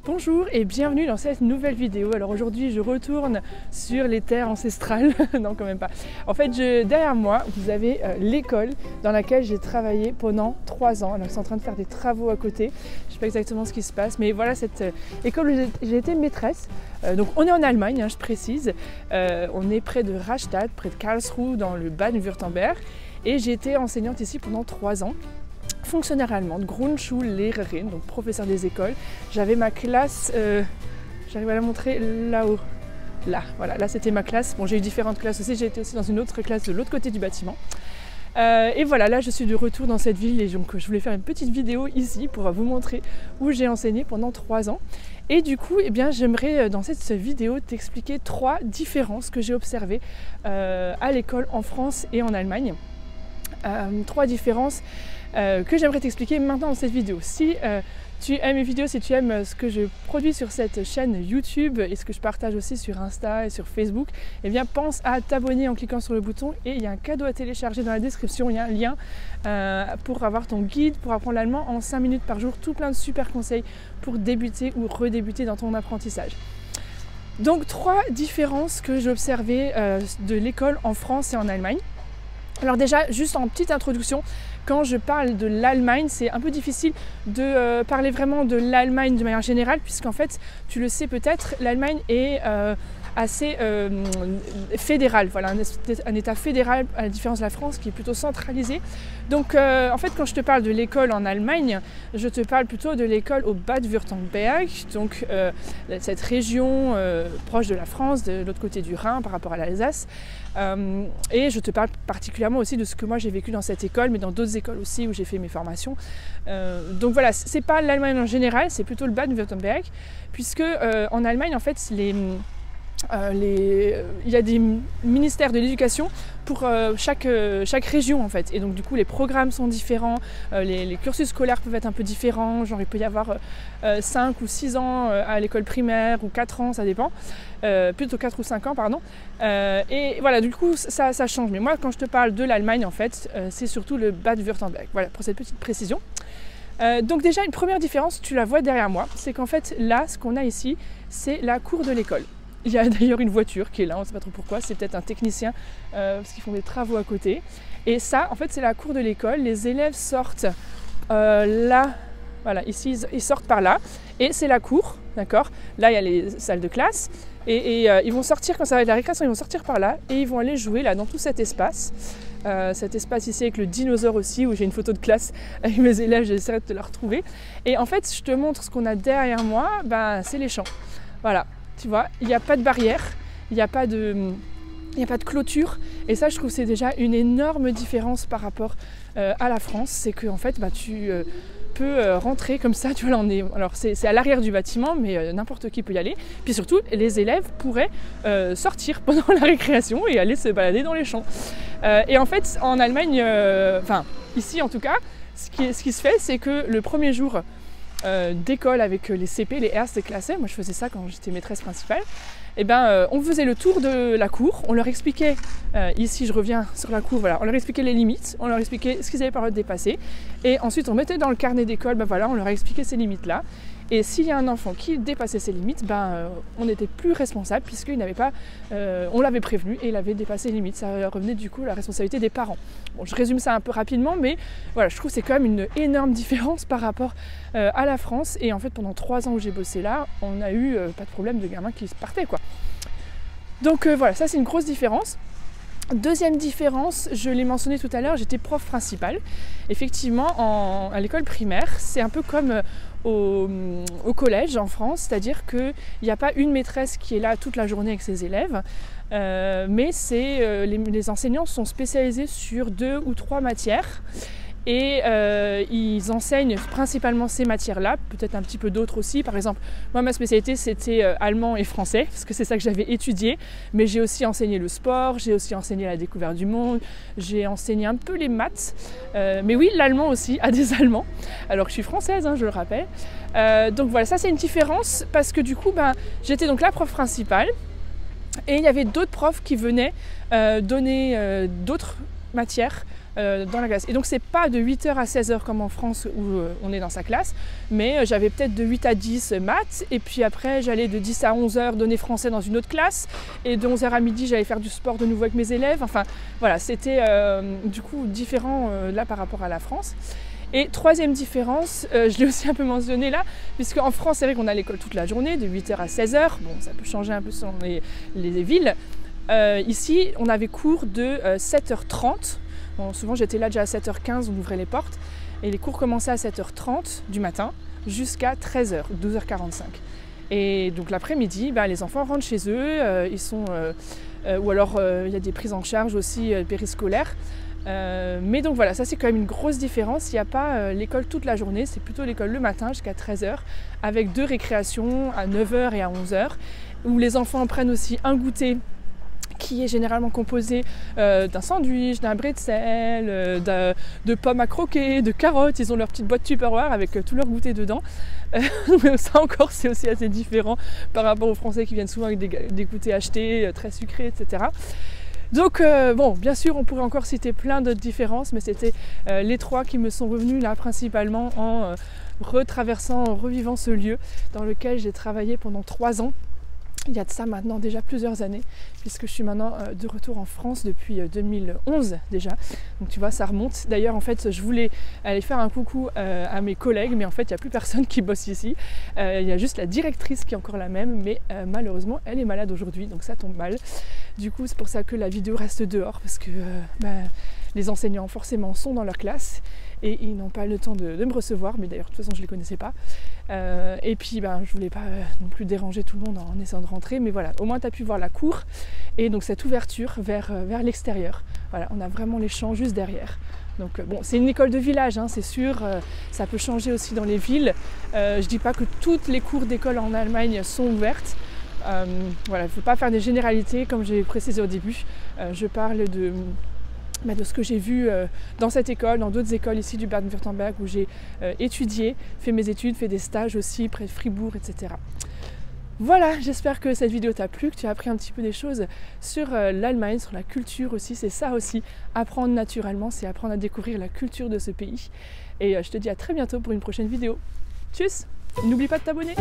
Bonjour et bienvenue dans cette nouvelle vidéo. Alors aujourd'hui je retourne sur les terres ancestrales, non quand même pas. En fait derrière moi vous avez l'école dans laquelle j'ai travaillé pendant 3 ans. Alors ils sont en train de faire des travaux à côté, je sais pas exactement ce qui se passe, mais voilà cette école où j'ai été maîtresse. Donc on est en Allemagne, je précise, on est près de Rastatt, près de Karlsruhe dans le Baden-Württemberg et j'ai été enseignante ici pendant 3 ans. Fonctionnaire allemande, Grundschullehrerin, donc professeur des écoles. J'avais ma classe, j'arrive à la montrer là-haut. Là, voilà, là c'était ma classe. Bon, j'ai eu différentes classes aussi, j'ai été aussi dans une autre classe de l'autre côté du bâtiment. Et voilà, là je suis de retour dans cette ville et donc je voulais faire une petite vidéo ici pour vous montrer où j'ai enseigné pendant 3 ans. Et du coup, eh bien, j'aimerais dans cette vidéo t'expliquer 3 différences que j'ai observées à l'école en France et en Allemagne. 3 différences que j'aimerais t'expliquer maintenant dans cette vidéo. Si tu aimes mes vidéos, si tu aimes ce que je produis sur cette chaîne YouTube et ce que je partage aussi sur Insta et sur Facebook, eh bien pense à t'abonner en cliquant sur le bouton et il y a un cadeau à télécharger dans la description, il y a un lien pour avoir ton guide pour apprendre l'allemand en 5 minutes par jour, tout plein de super conseils pour débuter ou redébuter dans ton apprentissage. Donc 3 différences que j'ai observées de l'école en France et en Allemagne. Alors déjà, juste en petite introduction, quand je parle de l'Allemagne, c'est un peu difficile de parler vraiment de l'Allemagne de manière générale, puisqu'en fait, tu le sais peut-être, l'Allemagne est assez fédéral, voilà, un état fédéral à la différence de la France qui est plutôt centralisé. Donc en fait quand je te parle de l'école en Allemagne, je te parle plutôt de l'école au Bade-Württemberg, donc cette région proche de la France, de l'autre côté du Rhin par rapport à l'Alsace. Et je te parle particulièrement aussi de ce que moi j'ai vécu dans cette école, mais dans d'autres écoles aussi où j'ai fait mes formations. Donc voilà, c'est pas l'Allemagne en général, c'est plutôt le Bade-Württemberg, puisque en Allemagne en fait il y a des ministères de l'éducation pour chaque région en fait, et donc du coup les programmes sont différents, les cursus scolaires peuvent être un peu différents, genre il peut y avoir 5 ou 6 ans à l'école primaire ou 4 ans, ça dépend, plutôt 4 ou 5 ans pardon, et voilà du coup ça change, mais moi quand je te parle de l'Allemagne en fait c'est surtout le Bade-Württemberg, voilà pour cette petite précision. Donc déjà une première différence, tu la vois derrière moi, c'est qu'en fait là ce qu'on a ici c'est la cour de l'école. Il y a d'ailleurs une voiture qui est là, on ne sait pas trop pourquoi, c'est peut-être un technicien parce qu'ils font des travaux à côté. Et ça, en fait, c'est la cour de l'école. Les élèves sortent là, voilà, ici, ils sortent par là. Et c'est la cour, d'accord? Là, il y a les salles de classe. Et ils vont sortir, quand ça va être la récréation, ils vont sortir par là. Et ils vont aller jouer là, dans tout cet espace. Cet espace ici avec le dinosaure aussi, où j'ai une photo de classe avec mes élèves, j'essaierai de te la retrouver. Et en fait, je te montre ce qu'on a derrière moi, ben, c'est les champs. Voilà. Tu vois, il n'y a pas de barrière, il n'y a pas de clôture. Et ça, je trouve que c'est déjà une énorme différence par rapport à la France. C'est que en fait, bah, tu peux rentrer comme ça. Tu vois, là, alors c'est à l'arrière du bâtiment, mais n'importe qui peut y aller. Puis surtout, les élèves pourraient sortir pendant la récréation et aller se balader dans les champs. Et en fait, en Allemagne, enfin ici en tout cas, ce qui se fait, c'est que le premier jour d'école avec les CP, les Erste Klasse, moi je faisais ça quand j'étais maîtresse principale, et ben on faisait le tour de la cour, on leur expliquait, ici je reviens sur la cour, voilà, on leur expliquait les limites, on leur expliquait ce qu'ils avaient pas le droit de dépasser, et ensuite on mettait dans le carnet d'école, ben voilà, on leur expliquait ces limites là. Et s'il y a un enfant qui dépassait ses limites, ben, on n'était plus responsable puisqu'il n'avait pas, on l'avait prévenu et il avait dépassé les limites. Ça revenait du coup à la responsabilité des parents. Bon, je résume ça un peu rapidement, mais voilà, je trouve que c'est quand même une énorme différence par rapport à la France. Et en fait, pendant 3 ans où j'ai bossé là, on n'a eu pas de problème de gamins qui se partaient, quoi. Donc voilà, ça c'est une grosse différence. Deuxième différence, je l'ai mentionné tout à l'heure, j'étais prof principale. Effectivement, à l'école primaire, c'est un peu comme au collège en France, c'est-à-dire qu'il n'y a pas une maîtresse qui est là toute la journée avec ses élèves, mais les enseignants sont spécialisés sur 2 ou 3 matières. Et ils enseignent principalement ces matières-là, peut-être un petit peu d'autres aussi. Par exemple, moi ma spécialité c'était allemand et français, parce que c'est ça que j'avais étudié. Mais j'ai aussi enseigné le sport, j'ai aussi enseigné la découverte du monde, j'ai enseigné un peu les maths. Mais oui, l'allemand aussi, à des Allemands, alors que je suis française, hein, je le rappelle. Donc voilà, ça c'est une différence, parce que du coup, ben, j'étais donc la prof principale. Et il y avait d'autres profs qui venaient donner d'autres matières dans la classe. Et donc c'est pas de 8h à 16h comme en France où on est dans sa classe, mais j'avais peut-être de 8 à 10 maths, et puis après j'allais de 10 à 11h donner français dans une autre classe, et de 11h à midi j'allais faire du sport de nouveau avec mes élèves. Enfin voilà, c'était du coup différent là par rapport à la France. Et troisième différence, je l'ai aussi un peu mentionné là, puisque en France c'est vrai qu'on a l'école toute la journée, de 8h à 16h, bon ça peut changer un peu selon les villes. Ici on avait cours de 7h30, bon, souvent j'étais là déjà à 7h15, on ouvrait les portes, et les cours commençaient à 7h30 du matin jusqu'à 13h, 12h45. Et donc l'après-midi, les enfants rentrent chez eux, ils sont, ou alors il y a des prises en charge aussi périscolaires. Mais donc voilà, ça c'est quand même une grosse différence. Il n'y a pas l'école toute la journée, c'est plutôt l'école le matin jusqu'à 13h, avec 2 récréations à 9h et à 11h, où les enfants prennent aussi un goûter qui est généralement composé d'un sandwich, d'un bretzel, de pommes à croquer, de carottes. Ils ont leur petite boîte Tupperware avec tout leur goûter dedans. Ça encore c'est aussi assez différent par rapport aux Français qui viennent souvent avec des goûters achetés, très sucrés, etc. Donc bon, bien sûr on pourrait encore citer plein d'autres différences, mais c'était les 3 qui me sont revenus là principalement en retraversant, en revivant ce lieu dans lequel j'ai travaillé pendant 3 ans. Il y a de ça maintenant déjà plusieurs années, puisque je suis maintenant de retour en France depuis 2011 déjà. Donc tu vois, ça remonte. D'ailleurs, en fait, je voulais aller faire un coucou à mes collègues, mais en fait, il n'y a plus personne qui bosse ici. Il y a juste la directrice qui est encore la même, mais malheureusement, elle est malade aujourd'hui, donc ça tombe mal. Du coup, c'est pour ça que la vidéo reste dehors, parce que les enseignants, forcément, sont dans leur classe et ils n'ont pas le temps de me recevoir, mais d'ailleurs de toute façon je ne les connaissais pas. Et puis je voulais pas non plus déranger tout le monde en essayant de rentrer, mais voilà, au moins tu as pu voir la cour et donc cette ouverture vers l'extérieur. Voilà, on a vraiment les champs juste derrière. Donc bon, c'est une école de village, hein, c'est sûr, ça peut changer aussi dans les villes. Je dis pas que toutes les cours d'école en Allemagne sont ouvertes. Voilà, il ne faut pas faire des généralités comme j'ai précisé au début. Je parle de ce que j'ai vu dans cette école, dans d'autres écoles ici du Bade-Württemberg où j'ai étudié, fait mes études, fait des stages aussi près de Fribourg, etc. Voilà, j'espère que cette vidéo t'a plu, que tu as appris un petit peu des choses sur l'Allemagne, sur la culture aussi. C'est ça aussi, apprendre naturellement, c'est apprendre à découvrir la culture de ce pays. Et je te dis à très bientôt pour une prochaine vidéo. Tchuss! N'oublie pas de t'abonner!